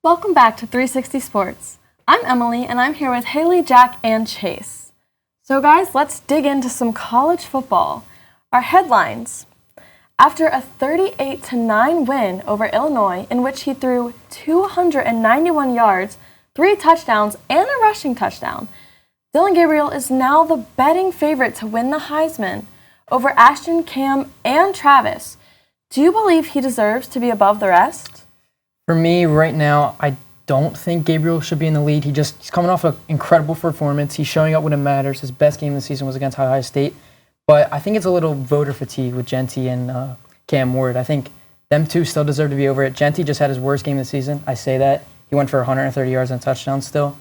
Welcome back to 360 Sports. I'm Emily, and I'm here with Hailey, Jack, and Chase. So guys, let's dig into some college football. Our headlines. After a 38-9 win over Illinois, in which he threw 291 yards, 3 touchdowns, and a rushing touchdown, Dillon Gabriel is now the betting favorite to win the Heisman over Ashton, Cam, and Travis. Do you believe he deserves to be above the rest? For me, right now, I don't think Gabriel should be in the lead. He's coming off an incredible performance. He's showing up when it matters. His best game of the season was against Ohio State. But I think it's a little voter fatigue with Genty and Cam Ward. I think them two still deserve to be over it. Genty just had his worst game of the season. I say that. He went for 130 yards and touchdowns still.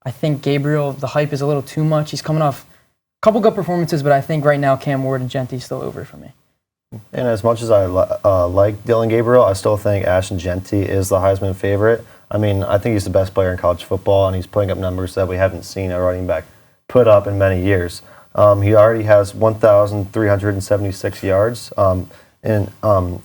I think Gabriel, the hype is a little too much. He's coming off a couple good performances, but I think right now Cam Ward and Genty still over for me. And as much as I like Dillon Gabriel, I still think Ashton Genty is the Heisman favorite. I mean, I think he's the best player in college football, and he's putting up numbers that we haven't seen a running back put up in many years. He already has 1,376 yards and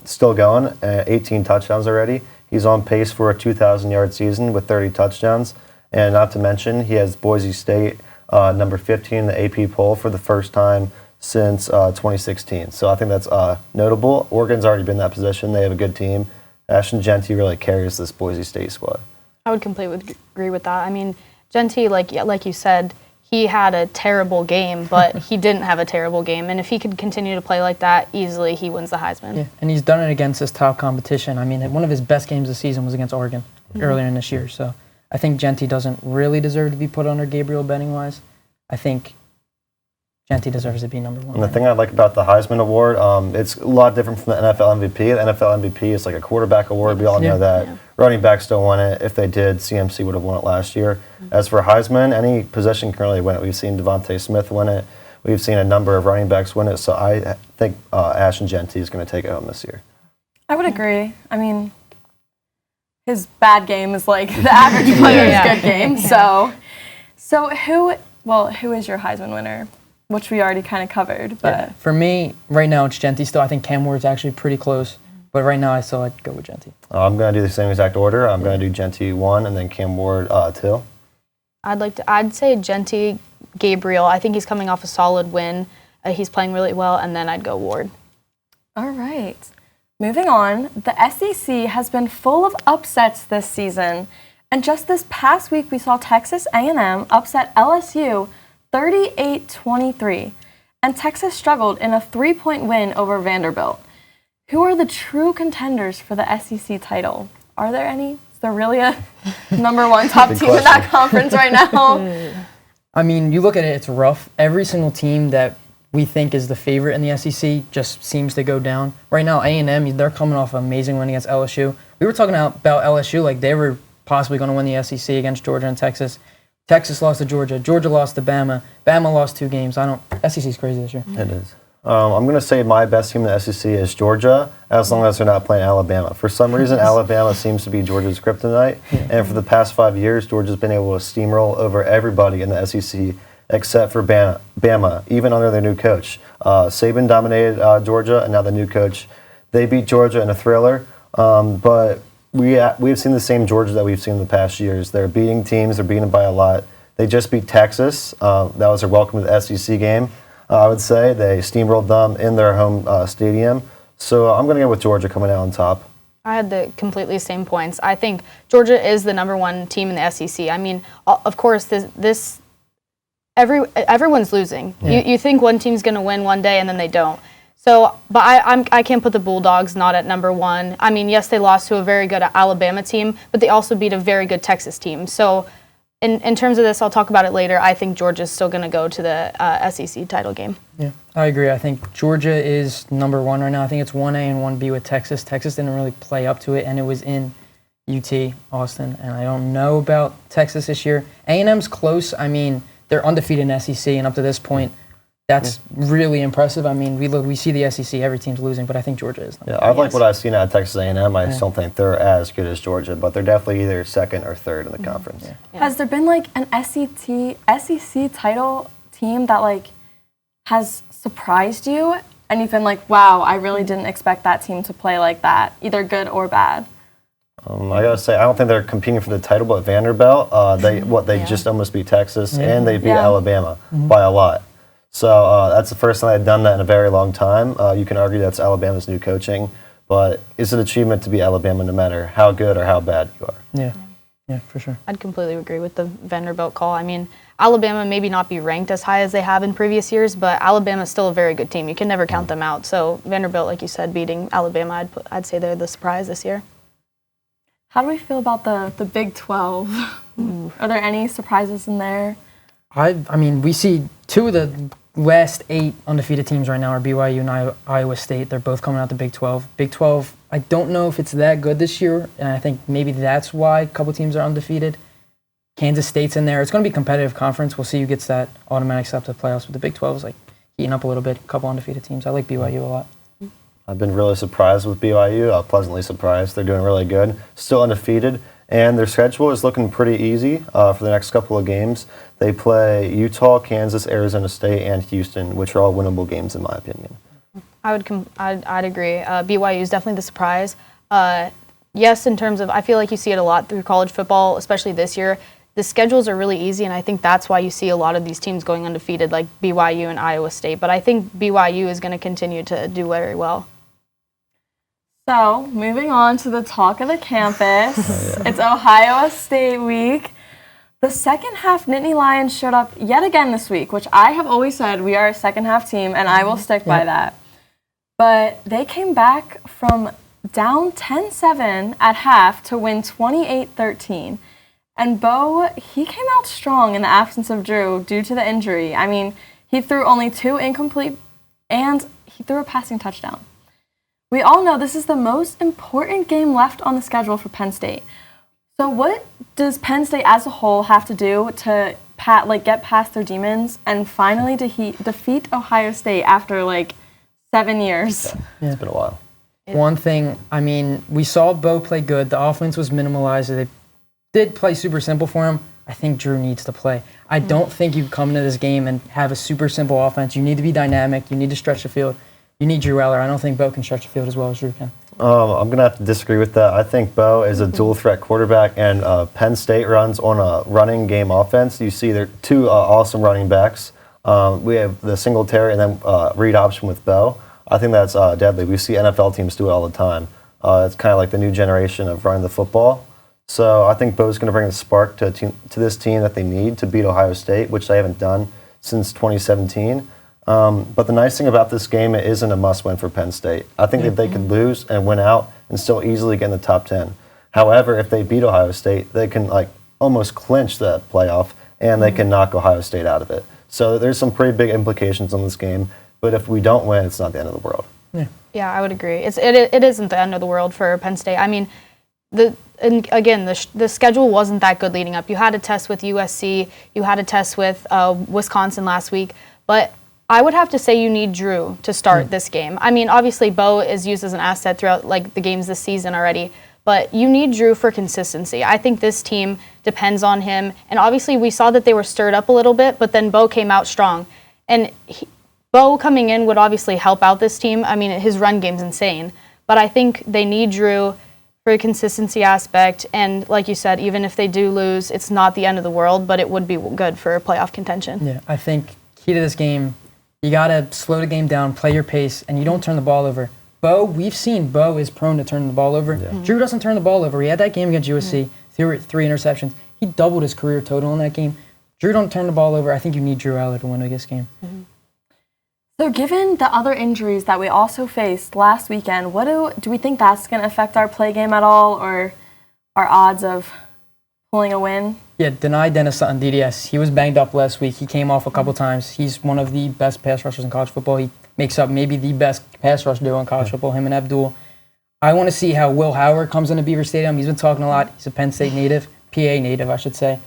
still going, 18 touchdowns already. He's on pace for a 2,000-yard season with 30 touchdowns. And not to mention, he has Boise State number 15 in the AP poll for the first time since 2016. So I think that's notable. Oregon's already been in that position. They have a good team. Ashton Genty really carries this Boise State squad. I would completely agree with that. I mean, Genty, like you said, he had a terrible game, but he didn't have a terrible game. And if he could continue to play like that, easily he wins the Heisman. Yeah, and he's done it against his top competition. I mean, one of his best games of the season was against Oregon earlier in this year. So I think Genty doesn't really deserve to be put under Gabriel betting-wise. I think Genty deserves to be number one. And the thing I like about the Heisman Award, it's a lot different from the NFL MVP. The NFL MVP is like a quarterback award. We all know that. Yeah. Running backs don't win it. If they did, CMC would have won it last year. As for Heisman, any position can really win it. We've seen Devontae Smith win it. We've seen a number of running backs win it. So I think Ashton Genty is going to take it home this year. I would agree. I mean, his bad game is like the average player's good game. So who is your Heisman winner? Which we already kind of covered. But yeah. For me, right now, it's Genty still. I think Cam Ward's actually pretty close. But right now, I'd go with Genty. I'm going to do the same exact order. I'm going to do Genty 1 and then Cam Ward 2. I'd say Genty, Gabriel. I think he's coming off a solid win. He's playing really well, and then I'd go Ward. All right. Moving on, the SEC has been full of upsets this season. And just this past week, we saw Texas A&M upset LSU 38-23, and Texas struggled in a 3-point win over Vanderbilt. Who are the true contenders for the SEC title? Are there any? Is there really a number one top team in that conference right now? I mean, you look at it, it's rough. Every single team that we think is the favorite in the SEC just seems to go down. Right now, A&M, they're coming off an amazing win against LSU. We were talking about LSU like they were possibly going to win the SEC against Georgia and Texas. Texas lost to Georgia. Georgia lost to Bama. Bama lost 2 games. SEC's crazy this year. It is. I'm going to say my best team in the SEC is Georgia, as long as they're not playing Alabama. For some reason, Alabama seems to be Georgia's kryptonite. And for the past 5 years, Georgia's been able to steamroll over everybody in the SEC except for Bama, even under their new coach. Saban dominated Georgia, and now the new coach. They beat Georgia in a thriller, but we've seen the same Georgia that we've seen in the past years. They're beating teams. They're beating them by a lot. They just beat Texas. That was their welcome to the SEC game, I would say. They steamrolled them in their home stadium. So I'm going to go with Georgia coming out on top. I had the completely same points. I think Georgia is the number one team in the SEC. I mean, of course, everyone's losing. Yeah. You think one team's going to win one day, and then they don't. So, but I can't put the Bulldogs not at number one. I mean, yes, they lost to a very good Alabama team, but they also beat a very good Texas team. So, in terms of this, I'll talk about it later. I think Georgia's still going to go to the SEC title game. Yeah, I agree. I think Georgia is number one right now. I think it's 1A and 1B with Texas. Texas didn't really play up to it, and it was in UT, Austin. And I don't know about Texas this year. A&M's close. I mean, they're undefeated in SEC, and up to this point, that's really impressive. I mean, we see the SEC, every team's losing, but I think Georgia is. Yeah, I like what I've seen out of Texas A&M. I just don't think they're as good as Georgia, but they're definitely either second or third in the conference. Yeah. Has there been like an SEC title team that like has surprised you, and you've been like, wow, I really didn't expect that team to play like that, either good or bad? I gotta say, I don't think they're competing for the title, but Vanderbilt, they just almost beat Texas, and they beat Alabama by a lot. So that's the first time they've done that in a very long time. You can argue that's Alabama's new coaching, but it's an achievement to beat Alabama no matter how good or how bad you are. Yeah, for sure. I'd completely agree with the Vanderbilt call. I mean, Alabama maybe not be ranked as high as they have in previous years, but Alabama's still a very good team. You can never count them out. So Vanderbilt, like you said, beating Alabama, I'd say they're the surprise this year. How do we feel about the Big 12? Are there any surprises in there? I mean, we see two of the last 8 undefeated teams right now are BYU and Iowa State. They're both coming out the Big 12. Big 12, I don't know if it's that good this year, and I think maybe that's why a couple teams are undefeated. Kansas State's in there. It's going to be a competitive conference. We'll see who gets that automatic step to the playoffs. But the Big 12 is like heating up a little bit. A couple undefeated teams. I like BYU a lot. I've been really surprised with BYU, pleasantly surprised. They're doing really good, still undefeated, and their schedule is looking pretty easy for the next couple of games. They play Utah, Kansas, Arizona State, and Houston, which are all winnable games in my opinion. I'd agree. BYU is definitely the surprise. Yes, in terms of, I feel like you see it a lot through college football, especially this year. The schedules are really easy, and I think that's why you see a lot of these teams going undefeated, like BYU and Iowa State. But I think BYU is going to continue to do very well. So, moving on to the talk of the campus. It's Ohio State week. The second half Nittany Lions showed up yet again this week, which I have always said we are a second half team, and I will stick by that. But they came back from down 10-7 at half to win 28-13. And Bo, he came out strong in the absence of Drew due to the injury. I mean, he threw only 2 incomplete, and he threw a passing touchdown. We all know this is the most important game left on the schedule for Penn State. So what does Penn State as a whole have to do to get past their demons and finally defeat Ohio State after 7 years? Yeah, it's been a while. One thing, I mean, we saw Bo play good. The offense was minimalized. They did play super simple for him. I think Drew needs to play. I don't think you come into this game and have a super simple offense. You need to be dynamic. You need to stretch the field. You need Drew Eller. I don't think Bo can stretch the field as well as Drew can. I'm going to have to disagree with that. I think Bo is a dual-threat quarterback, and Penn State runs on a running game offense. You see there are 2 awesome running backs. We have the Singletary and then read option with Bo. I think that's deadly. We see NFL teams do it all the time. It's kind of like the new generation of running the football. So I think Bo's going to bring the spark to this team that they need to beat Ohio State, which they haven't done since 2017. But the nice thing about this game, it isn't a must-win for Penn State. I think that they could lose and win out and still easily get in the top 10. However, if they beat Ohio State, they can almost clinch the playoff, and they can knock Ohio State out of it. So there's some pretty big implications on this game. But if we don't win, it's not the end of the world. Yeah, I would agree. It isn't the end of the world for Penn State. I mean, the schedule wasn't that good leading up. You had a test with USC. You had a test with Wisconsin last week. But I would have to say you need Drew to start this game. I mean, obviously, Bo is used as an asset throughout the games this season already. But you need Drew for consistency. I think this team depends on him. And obviously, we saw that they were stirred up a little bit, but then Bo came out strong. And Bo coming in would obviously help out this team. I mean, his run game's insane. But I think they need Drew for a consistency aspect. And like you said, even if they do lose, it's not the end of the world, but it would be good for playoff contention. Yeah, I think key to this game, you got to slow the game down, play your pace, and you don't turn the ball over. Bo, we've seen Bo is prone to turning the ball over. Yeah. Drew doesn't turn the ball over. He had that game against USC, threw 3 interceptions. He doubled his career total in that game. Drew don't turn the ball over. I think you need Drew Eller to win this game. So given the other injuries that we also faced last weekend, what do we think that's going to affect our play game at all, or our odds of pulling a win? Yeah, deny Dennis Sutton, DDS. He was banged up last week. He came off a couple times. He's one of the best pass rushers in college football. He makes up maybe the best pass rush duo in college football, him and Abdul. I want to see how Will Howard comes into Beaver Stadium. He's been talking a lot. He's a Penn State native, PA native, I should say.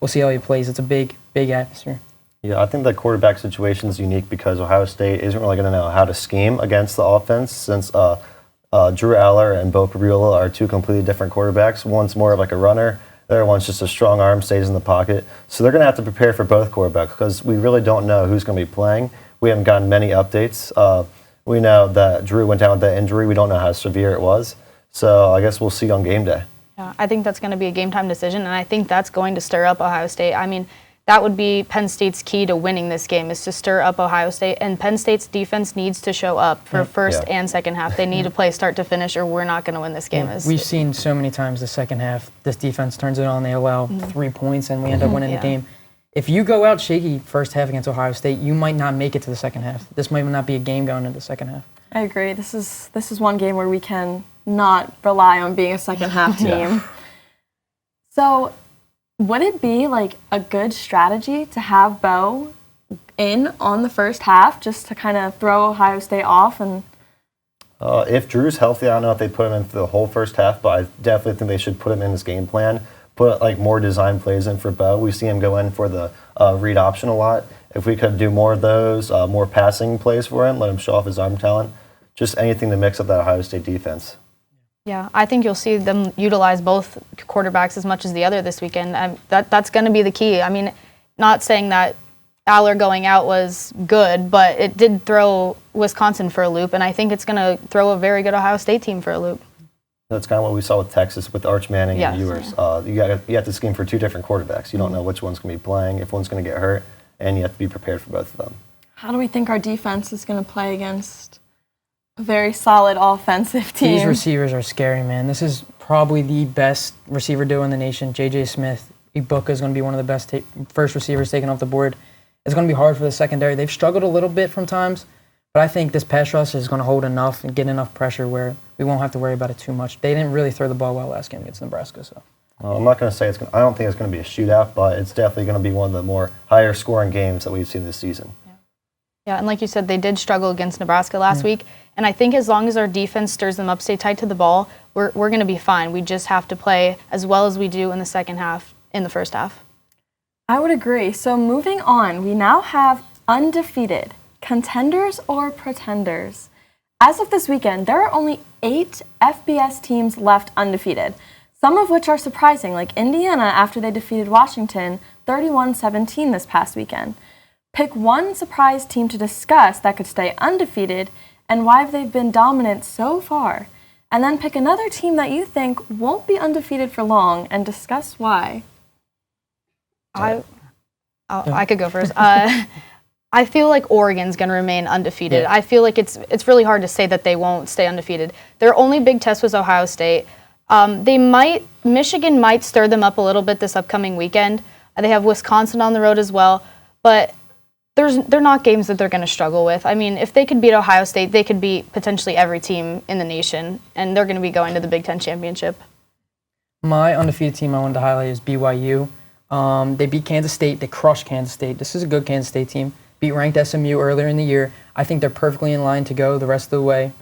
We'll see how he plays. It's a big, big atmosphere. Yeah, I think the quarterback situation is unique because Ohio State isn't really going to know how to scheme against the offense since Drew Aller and Bo Pribula are 2 completely different quarterbacks. One's more of a runner. The other one's just a strong arm, stays in the pocket. So they're going to have to prepare for both quarterbacks because we really don't know who's going to be playing. We haven't gotten many updates. We know that Drew went down with that injury. We don't know how severe it was. So I guess we'll see on game day. Yeah, I think that's going to be a game-time decision, and I think that's going to stir up Ohio State. I mean, that would be Penn State's key to winning this game, is to stir up Ohio State, and Penn State's defense needs to show up for first and second half. They need to play start to finish, or we're not going to win this game. We've seen so many times the second half, this defense turns it on, they allow 3 points, and we end up winning the game. If you go out shaky first half against Ohio State, you might not make it to the second half. This might not be a game going into the second half. I agree. This is one game where we can not rely on being a second half team. So would it be like a good strategy to have Bo in on the first half just to kind of throw Ohio State off? And if Drew's healthy, I don't know if they put him in for the whole first half, but I definitely think they should put him in this game plan. Put like more design plays in for Bo. We see him go in for the read option a lot. If we could do more of those, more passing plays for him, let him show off his arm talent, just anything to mix up that Ohio State defense. Yeah, I think you'll see them utilize both quarterbacks as much as the other this weekend. That's going to be the key. I mean, not saying that Aller going out was good, but it did throw Wisconsin for a loop, and I think it's going to throw a very good Ohio State team for a loop. That's kind of what we saw with Texas with Arch Manning and Ewers. Yeah. You have to scheme for 2 different quarterbacks. You don't know which one's going to be playing, if one's going to get hurt, and you have to be prepared for both of them. How do we think our defense is going to play against a very solid offensive team? These receivers are scary, man. This is probably the best receiver duo in the nation. J.J. Smith, Ibuka is going to be one of the best first receivers taken off the board. It's going to be hard for the secondary. They've struggled a little bit from times, but I think this pass rush is going to hold enough and get enough pressure where we won't have to worry about it too much. They didn't really throw the ball well last game against Nebraska, so. Well, I'm not going to say I don't think it's going to be a shootout, but it's definitely going to be one of the more higher scoring games that we've seen this season. Yeah, and like you said, they did struggle against Nebraska last week, and I think as long as our defense stirs them up, stay tight to the ball, we're going to be fine. We just have to play as well as we do in the second half, in the first half. I would agree. So moving on, we now have undefeated contenders or pretenders. As of this weekend, there are only 8 FBS teams left undefeated, some of which are surprising, like Indiana after they defeated Washington 31-17 this past weekend. Pick one surprise team to discuss that could stay undefeated and why they've been dominant so far. And then pick another team that you think won't be undefeated for long and discuss why. I could go first. I feel like Oregon's going to remain undefeated. I feel like it's really hard to say that they won't stay undefeated. Their only big test was Ohio State. Michigan might stir them up a little bit this upcoming weekend. They have Wisconsin on the road as well, but they're not games that they're going to struggle with. I mean, if they could beat Ohio State, they could beat potentially every team in the nation, and they're going to be going to the Big Ten championship. My undefeated team I wanted to highlight is BYU. They beat Kansas State. They crushed Kansas State. This is a good Kansas State team. Beat ranked SMU earlier in the year. I think they're perfectly in line to go the rest of the way,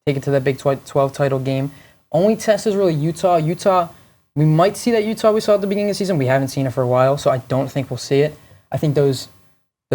take it to that Big 12 title game. Only test is really Utah. We might see that Utah we saw at the beginning of the season. We haven't seen it for a while, so I don't think we'll see it. I think those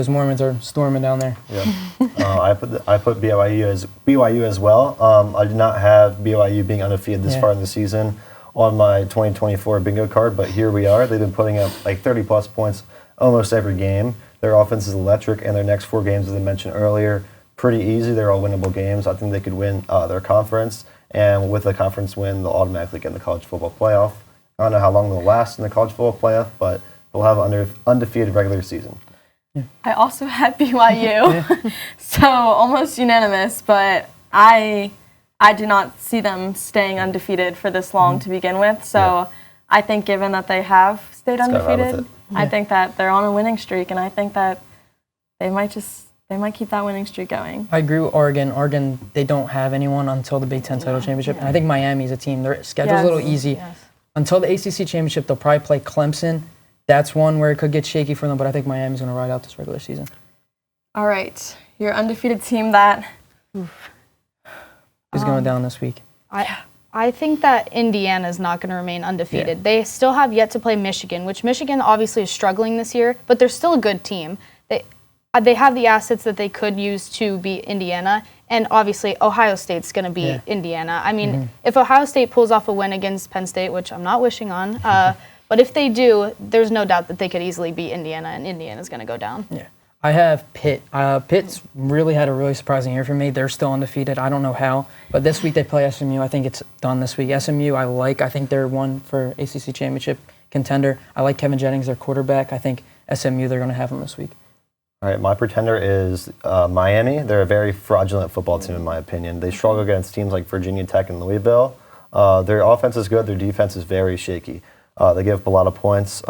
Mormons are storming down there. Yeah, I put BYU as well. I did not have BYU being undefeated this far in the season on my 2024 bingo card, but here we are. They've been putting up like 30-plus points almost every game. Their offense is electric, and their next 4 games, as I mentioned earlier, pretty easy. They're all winnable games. I think they could win their conference, and with a conference win, they'll automatically get in the college football playoff. I don't know how long they'll last in the college football playoff, but they'll have an undefeated regular season. I also had BYU, so almost unanimous, but I do not see them staying undefeated for this long to begin with. So I think given that they have stayed undefeated, I think that they're on a winning streak, and I think that they might keep that winning streak going. I agree with Oregon. Oregon, they don't have anyone until the Big Ten title championship, and I think Miami's a team. Their schedule's a little easy. Yes. Until the ACC championship, they'll probably play Clemson. That's one where it could get shaky for them, but I think Miami's going to ride out this regular season. All right. Your undefeated team that is going down this week. I think that Indiana's not going to remain undefeated. Yeah. They still have yet to play Michigan, which Michigan obviously is struggling this year, but they're still a good team. They have the assets that they could use to beat Indiana, and obviously Ohio State's going to beat Indiana. I mean, if Ohio State pulls off a win against Penn State, which I'm not wishing on, but if they do, there's no doubt that they could easily beat Indiana, and Indiana's going to go down. Yeah. I have Pitt. Pitt's really had a really surprising year for me. They're still undefeated. I don't know how. But this week they play SMU. I think it's done this week. SMU, I think they're one for ACC championship contender. I like Kevin Jennings, their quarterback. I think SMU, they're going to have him this week. All right, my pretender is Miami. They're a very fraudulent football team, in my opinion. They struggle against teams like Virginia Tech and Louisville. Their offense is good. Their defense is very shaky. They give up a lot of points.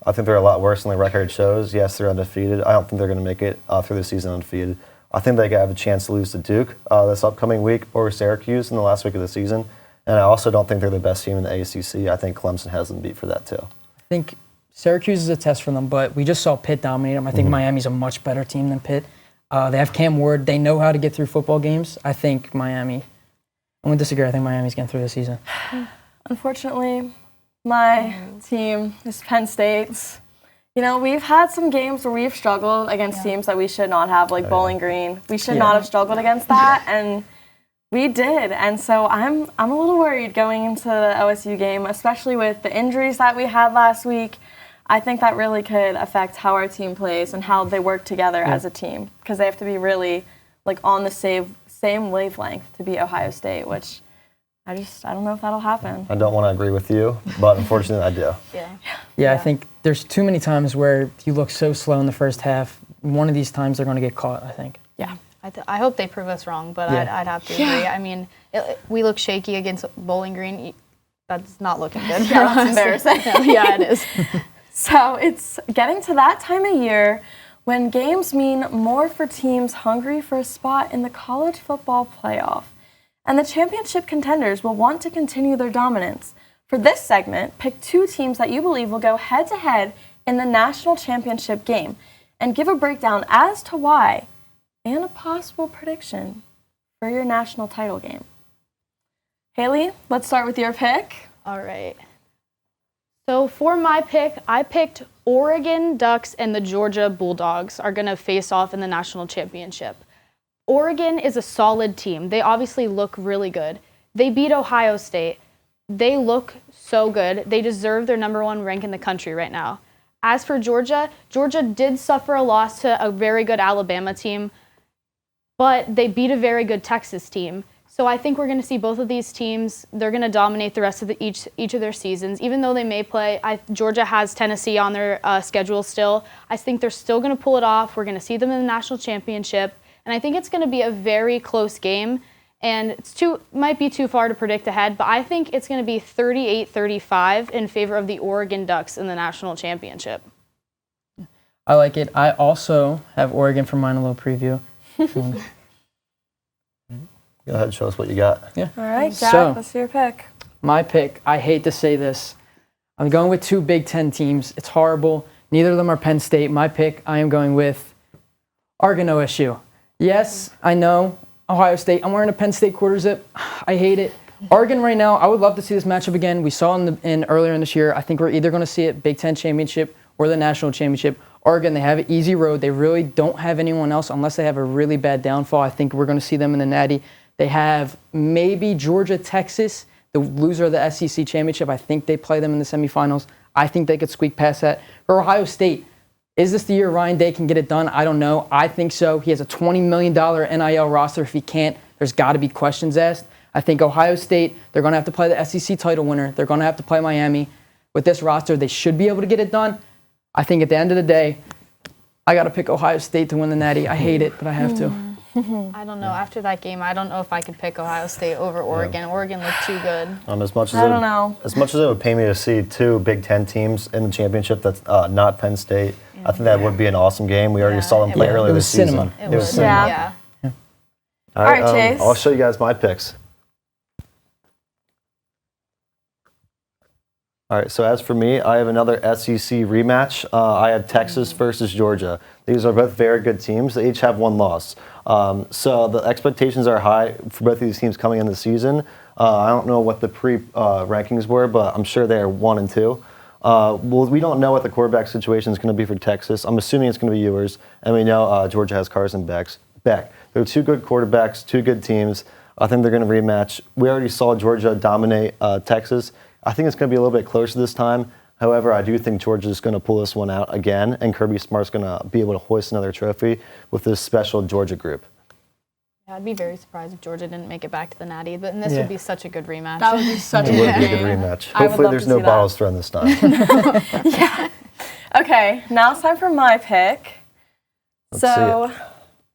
I think they're a lot worse than the record shows. Yes, they're undefeated. I don't think they're going to make it through the season undefeated. I think they have a chance to lose to Duke this upcoming week or Syracuse in the last week of the season. And I also don't think they're the best team in the ACC. I think Clemson has them beat for that too. I think Syracuse is a test for them, but we just saw Pitt dominate them. I think Miami's a much better team than Pitt. They have Cam Ward. They know how to get through football games. I think Miami. I'm going to disagree. I think Miami's getting through the season. Unfortunately, my team is Penn State. You know, we've had some games where we've struggled against teams that we should not have, like Bowling Green. We should not have struggled against that, and we did. And so I'm a little worried going into the OSU game, especially with the injuries that we had last week. I think that really could affect how our team plays and how they work together as a team, because they have to be really like on the same wavelength to beat Ohio State, which I don't know if that'll happen. I don't want to agree with you, but unfortunately I do. Yeah, I think there's too many times where you look so slow in the first half. One of these times they're going to get caught, I think. Yeah. I hope they prove us wrong, but I'd have to agree. I mean, we look shaky against Bowling Green. That's not looking good for us. That's embarrassing. Yeah, it is. So it's getting to that time of year when games mean more for teams hungry for a spot in the college football playoff. And the championship contenders will want to continue their dominance. For this segment, pick two teams that you believe will go head-to-head in the national championship game and give a breakdown as to why and a possible prediction for your national title game. Hailey, let's start with your pick. All right. So for my pick, I picked Oregon Ducks and the Georgia Bulldogs are going to face off in the national championship. Oregon is a solid team. They obviously look really good. They beat Ohio State. They look so good. They deserve their #1 rank in the country right now. As for Georgia, Georgia did suffer a loss to a very good Alabama team, but they beat a very good Texas team. So I think we're going to see both of these teams. They're going to dominate the rest of each of their seasons. Even though they may play, Georgia has Tennessee on their schedule still. I think they're still going to pull it off. We're going to see them in the national championship. And I think it's going to be a very close game. And might be too far to predict ahead, but I think it's going to be 38-35 in favor of the Oregon Ducks in the national championship. I like it. I also have Oregon for mine, a little preview. Go ahead, show us what you got. Yeah. All right, Jack, let's see your pick. My pick, I hate to say this. I'm going with two Big Ten teams. It's horrible. Neither of them are Penn State. My pick, I am going with Oregon OSU. Yes, I know. Ohio State. I'm wearing a Penn State quarter zip. I hate it. Oregon right now, I would love to see this matchup again. We saw in earlier in this year. I think we're either going to see it Big Ten championship or the national championship. Oregon, they have an easy road. They really don't have anyone else unless they have a really bad downfall. I think we're going to see them in the Natty. They have maybe Georgia, Texas, the loser of the SEC championship. I think they play them in the semifinals. I think they could squeak past that. For Ohio State, is this the year Ryan Day can get it done? I don't know. I think so. He has a $20 million NIL roster. If he can't, there's got to be questions asked. I think Ohio State, they're going to have to play the SEC title winner. They're going to have to play Miami. With this roster, they should be able to get it done. I think at the end of the day, I got to pick Ohio State to win the Natty. I hate it, but I have to. I don't know. After that game, I don't know if I could pick Ohio State over Oregon. Yeah. Oregon looked too good. As much as it would pay me to see two Big Ten teams in the championship that's not Penn State, I think that would be an awesome game. We already saw them play earlier this season. It was cinema. Yeah. All right, Chase. I'll show you guys my picks. All right, so as for me, I have another SEC rematch. I have Texas versus Georgia. These are both very good teams. They each have one loss. So the expectations are high for both of these teams coming in the season. I don't know what the pre-rankings were, but I'm sure they are 1 and 2. Well, we don't know what the quarterback situation is going to be for Texas. I'm assuming it's going to be Ewers, and we know Georgia has Carson Beck. They're two good quarterbacks, two good teams. I think they're going to rematch. We already saw Georgia dominate Texas. I think it's going to be a little bit closer this time. However, I do think Georgia's going to pull this one out again, and Kirby Smart's going to be able to hoist another trophy with this special Georgia group. Yeah, I'd be very surprised if Georgia didn't make it back to the Natty, but this would be such a good rematch. That would be such a It good would be a game. good rematch. I would Hopefully love there's to no see bottles thrown this time. Yeah. Okay, now it's time for my pick. Let's so see it.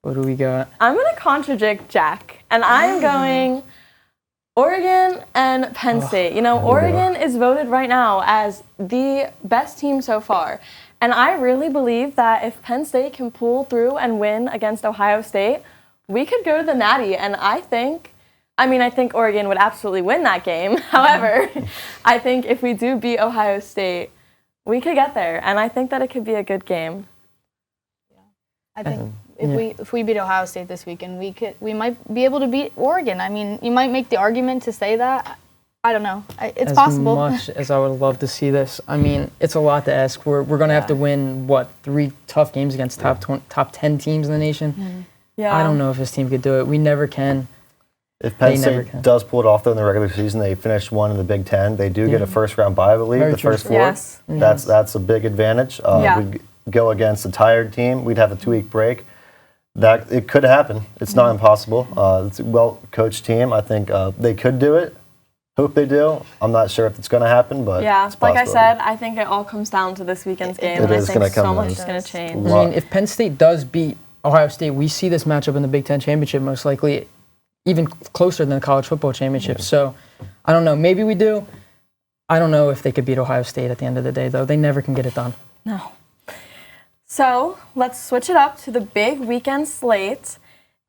What do we got? I'm going to contradict Jack, and I'm going Oregon and Penn State. You know, Oregon is voted right now as the best team so far. And I really believe that if Penn State can pull through and win against Ohio State, we could go to the Natty. And I think Oregon would absolutely win that game. However, I think if we do beat Ohio State, we could get there. And I think that it could be a good game. I think if we beat Ohio State this weekend, we might be able to beat Oregon. I mean, you might make the argument to say that. I don't know. It's possible. As much as I would love to see this, I mean, it's a lot to ask. We're going to have to win, 3 tough games against top 10 teams in the nation? Mm-hmm. Yeah. I don't know if this team could do it. We never can. If Penn State does pull it off though in the regular season, they finish 1 in the Big Ten. They do get a first-round bye, I believe, Very the true. first 4. Yes. That's a big advantage. We'd go against a tired team. We'd have a 2-week break. That it could happen. It's not impossible. It's a well-coached team. I think they could do it. Hope they do. I'm not sure if it's going to happen, but it's like I said, I think it all comes down to this weekend's game, and I think so much is going to change. I mean, if Penn State does beat Ohio State, we see this matchup in the Big Ten championship most likely, even closer than the college football championship. So, I don't know. Maybe we do. I don't know if they could beat Ohio State at the end of the day, though. They never can get it done. No. So let's switch it up to the big weekend slate,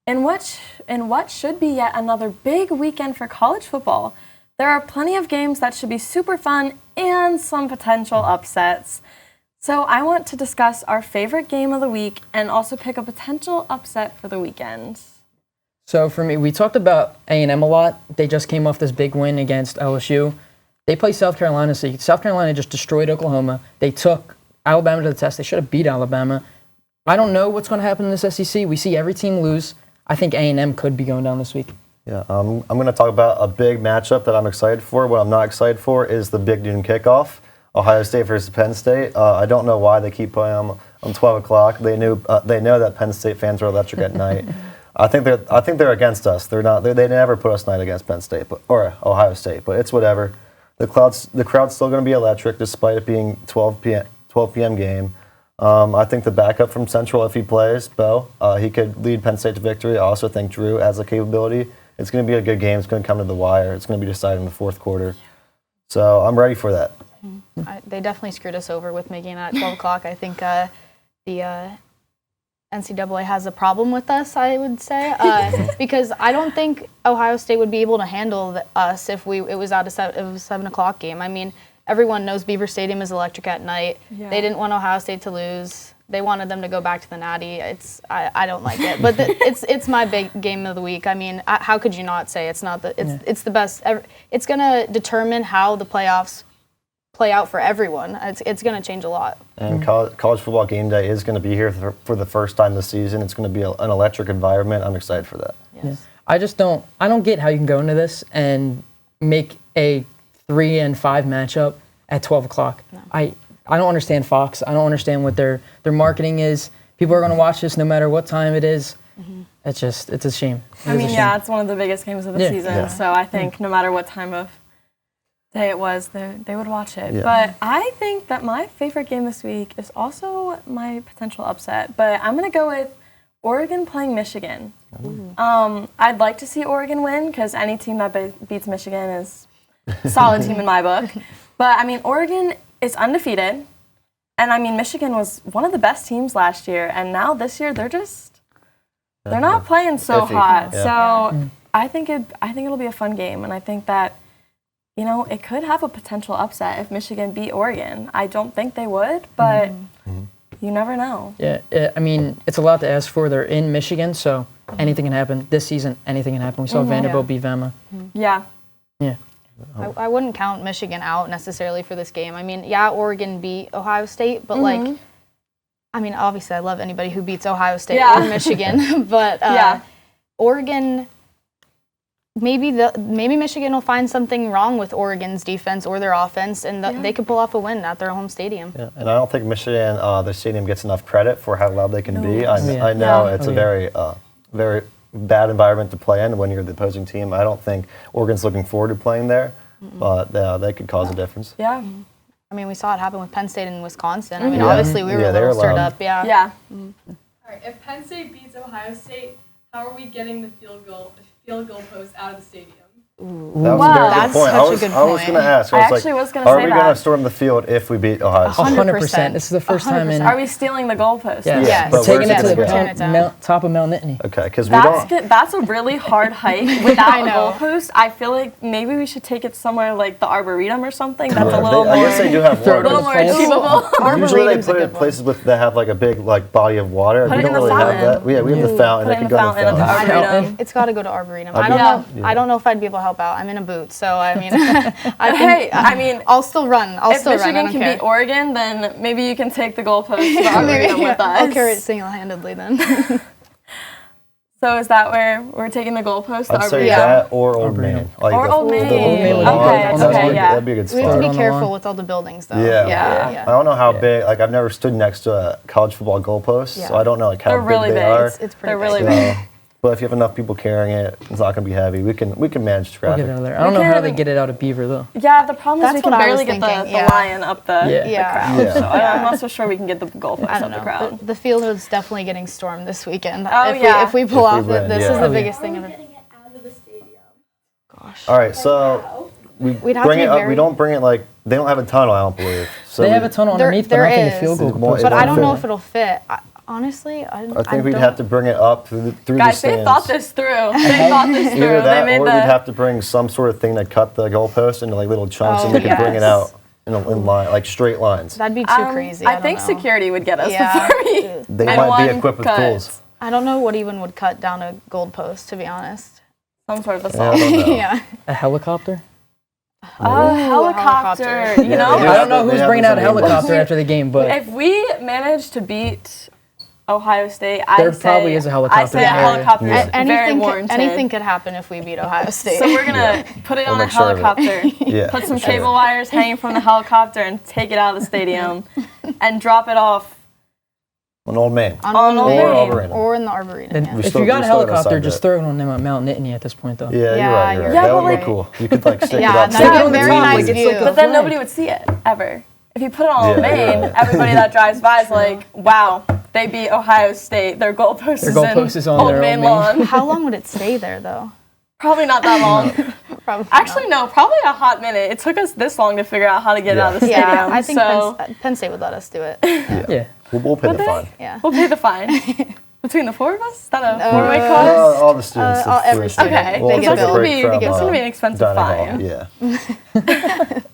in what should be yet another big weekend for college football. There are plenty of games that should be super fun and some potential upsets. So I want to discuss our favorite game of the week and also pick a potential upset for the weekend. So for me, we talked about A&M a lot. They just came off this big win against LSU. They play South Carolina, so South Carolina just destroyed Oklahoma. They took Alabama to the test. They should have beat Alabama. I don't know what's going to happen in this SEC. We see every team lose. I think A&M could be going down this week. Yeah, I'm going to talk about a big matchup that I'm excited for. What I'm not excited for is the big noon kickoff, Ohio State versus Penn State. I don't know why they keep playing them on 12 o'clock. They know that Penn State fans are electric at night. I think they're against us. They're not. They never put us night against Penn State or Ohio State, but it's whatever. The crowd's still going to be electric despite it being 12 p.m. game. I think the backup from Central, if he plays, Bo, he could lead Penn State to victory. I also think Drew has the capability. It's going to be a good game. It's going to come to the wire. It's going to be decided in the fourth quarter. So I'm ready for that. They definitely screwed us over with making it at 12 o'clock. I think the NCAA has a problem with us, I would say, because I don't think Ohio State would be able to handle us if it was a 7 o'clock game. I mean, everyone knows Beaver Stadium is electric at night. Yeah. They didn't want Ohio State to lose. They wanted them to go back to the Natty. I don't like it, but it's my big game of the week. I mean, how could you not say it's not it's the best ever? It's gonna determine how the playoffs play out for everyone. It's gonna change a lot. And college football game day is going to be here for the first time this season. It's going to be an electric environment. I'm excited for that. Yes. Yeah. I don't get how you can go into this and make a 3 and 5 matchup at 12 o'clock. No. I don't understand Fox. I don't understand what their marketing is. People are going to watch this no matter what time it is. Mm-hmm. It's a shame. It's one of the biggest games of the season. Yeah. So I think no matter what time of day it was, they would watch it. Yeah. But I think that my favorite game this week is also my potential upset. But I'm going to go with Oregon playing Michigan. I'd like to see Oregon win because any team that beats Michigan is a solid team in my book. But, I mean, Oregon is undefeated. And, I mean, Michigan was one of the best teams last year. And now this year, they're not playing so hot. Yeah. So I think it'll be a fun game. And I think that, you know, it could have a potential upset if Michigan beat Oregon. I don't think they would, but you never know. Yeah, I mean, it's a lot to ask for. They're in Michigan, so anything can happen. This season, anything can happen. We saw Vanderbilt beat Bama. Yeah. Yeah. I wouldn't count Michigan out necessarily for this game. I mean, Oregon beat Ohio State, but like, I mean, obviously I love anybody who beats Ohio State or Michigan, but Oregon, maybe Michigan will find something wrong with Oregon's defense or their offense, and they could pull off a win at their home stadium. Yeah. And I don't think Michigan, the stadium gets enough credit for how loud they can be. I know it's a very bad environment to play in when you're the opposing team. I don't think Oregon's looking forward to playing there, but they could cause a difference. Yeah. I mean, we saw it happen with Penn State and Wisconsin. I mean, obviously we were a little stirred up. Yeah. Yeah. All right. If Penn State beats Ohio State, how are we getting the field goal post out of the stadium? That was a very good point. I was going to ask. I actually was going to say are we going to storm the field if we beat Ohio State? 100%. This is the first time in. Are we stealing the goalpost? Yes. But Taking it to where's the top of Mount Nittany. Okay, because we don't. That's a really hard hike without I a know. goalpost. I feel like maybe we should take it somewhere like the Arboretum or something. That's a little I guess they do have a water. little more achievable. Usually they Arboretum's a put it in good places that have like a big body of water. Put We it in don't the really have fountain. that. Yeah, we have the fountain. Put it It in could the go in the fountain at the fountain. Arboretum. It's got to go to Arboretum. Yeah. I don't know if I'd be able to help out. I'm in a boot, so I mean, I mean, I'll still run. if Michigan can beat Oregon, then maybe you can take the goalpost to the Arboretum with us. I'll carry it single-handedly then. So is that where we're taking the goalpost? The I'd say Arboretum? that or Old Main. Like Or Old Main. Okay, That'd be a good We spot. have to be On the careful lawn. with all the buildings, though. Yeah. I don't know how big. Like I've never stood next to a college football goalpost, so I don't know like how They're big really they big. are. It's pretty They're really big. big. But if you have enough people carrying it, it's not going to be heavy. We can manage We'll traffic. get out of there. I don't know how they get it out of Beaver though. Yeah, the problem is we That's can what I barely was get the thinking, yeah. lion up the crowd. Yeah. So I'm not so sure we can get the goalpost I up don't the know. crowd. The field is definitely getting stormed this weekend. Oh, If we pull If we off win, this yeah. is the Oh, biggest thing ever. Getting it out of the stadium. Gosh. All right, so we We'd have bring to it be up. very- We don't bring it like they don't have a tunnel. I don't believe. So They have a tunnel There- underneath, but there I don't think is. the field goal It's could more- push But it. I don't know fit. if it'll fit. Honestly, I I think we'd don't- have to bring it up through the Guys, stands. they thought this through. They thought this through. Either They that, made or the. we'd have to bring some sort of thing to cut the goalpost into like little chunks, and we could bring it out in line, like straight lines. That'd be too crazy. I don't think know. security would get us Yeah. before we. They and might one be equipped with cut. tools. I don't know what even would cut down a goalpost, to be honest. Some sort of I assault. don't know. Yeah. A helicopter? A helicopter. helicopter. You know, I don't know They who's have bringing this out a on the helicopter after the game, but if we manage to beat Ohio State, There probably is a helicopter I say a in the area. helicopter is Yeah. very warranted. Anything could happen if we beat Ohio State. So we're gonna put it We'll on a make sure of it. helicopter, Yeah. put some cable wires hanging from the helicopter, and take it out of the stadium, and drop it off. An Old Man. On Old Or Main. Arboretum. Or in the Arboretum. then Yeah. if still- you got we a still gotta helicopter, decide just that. throw it on Mount Nittany at this point, though. Yeah, you're Yeah, right. you're You're right. right. Yeah, That but would be like- cool. You could like stick Yeah, it up. that'd Stick be it a on the very top, nice like it's view. like a But then flag. nobody would see it ever. If you put it on Old Yeah, Main, yeah. everybody that drives by is like, "Wow, they beat Ohio State. Their goalpost goalpost is on Old their Main Old Main." lawn." How long would it stay there, though? Probably not that long. Probably Actually, no, probably a hot minute. It took us this long to figure out how to get it out of the not. stadium. Yeah, I think so Penn State would let us do it. Yeah. We'll pay the they? fine. Yeah. we'll pay the fine. Between the four of us? Is that a No. four-way cost? All the students. the every tuition. student. Okay. We'll They take get a billed. break from, It's gonna be an expensive dining hall. fine. Yeah.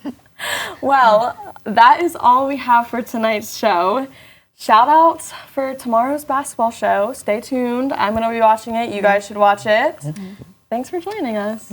Well, that is all we have for tonight's show. Shout out for tomorrow's basketball show. Stay tuned. I'm going to be watching it. You guys should watch it. Thanks for joining us.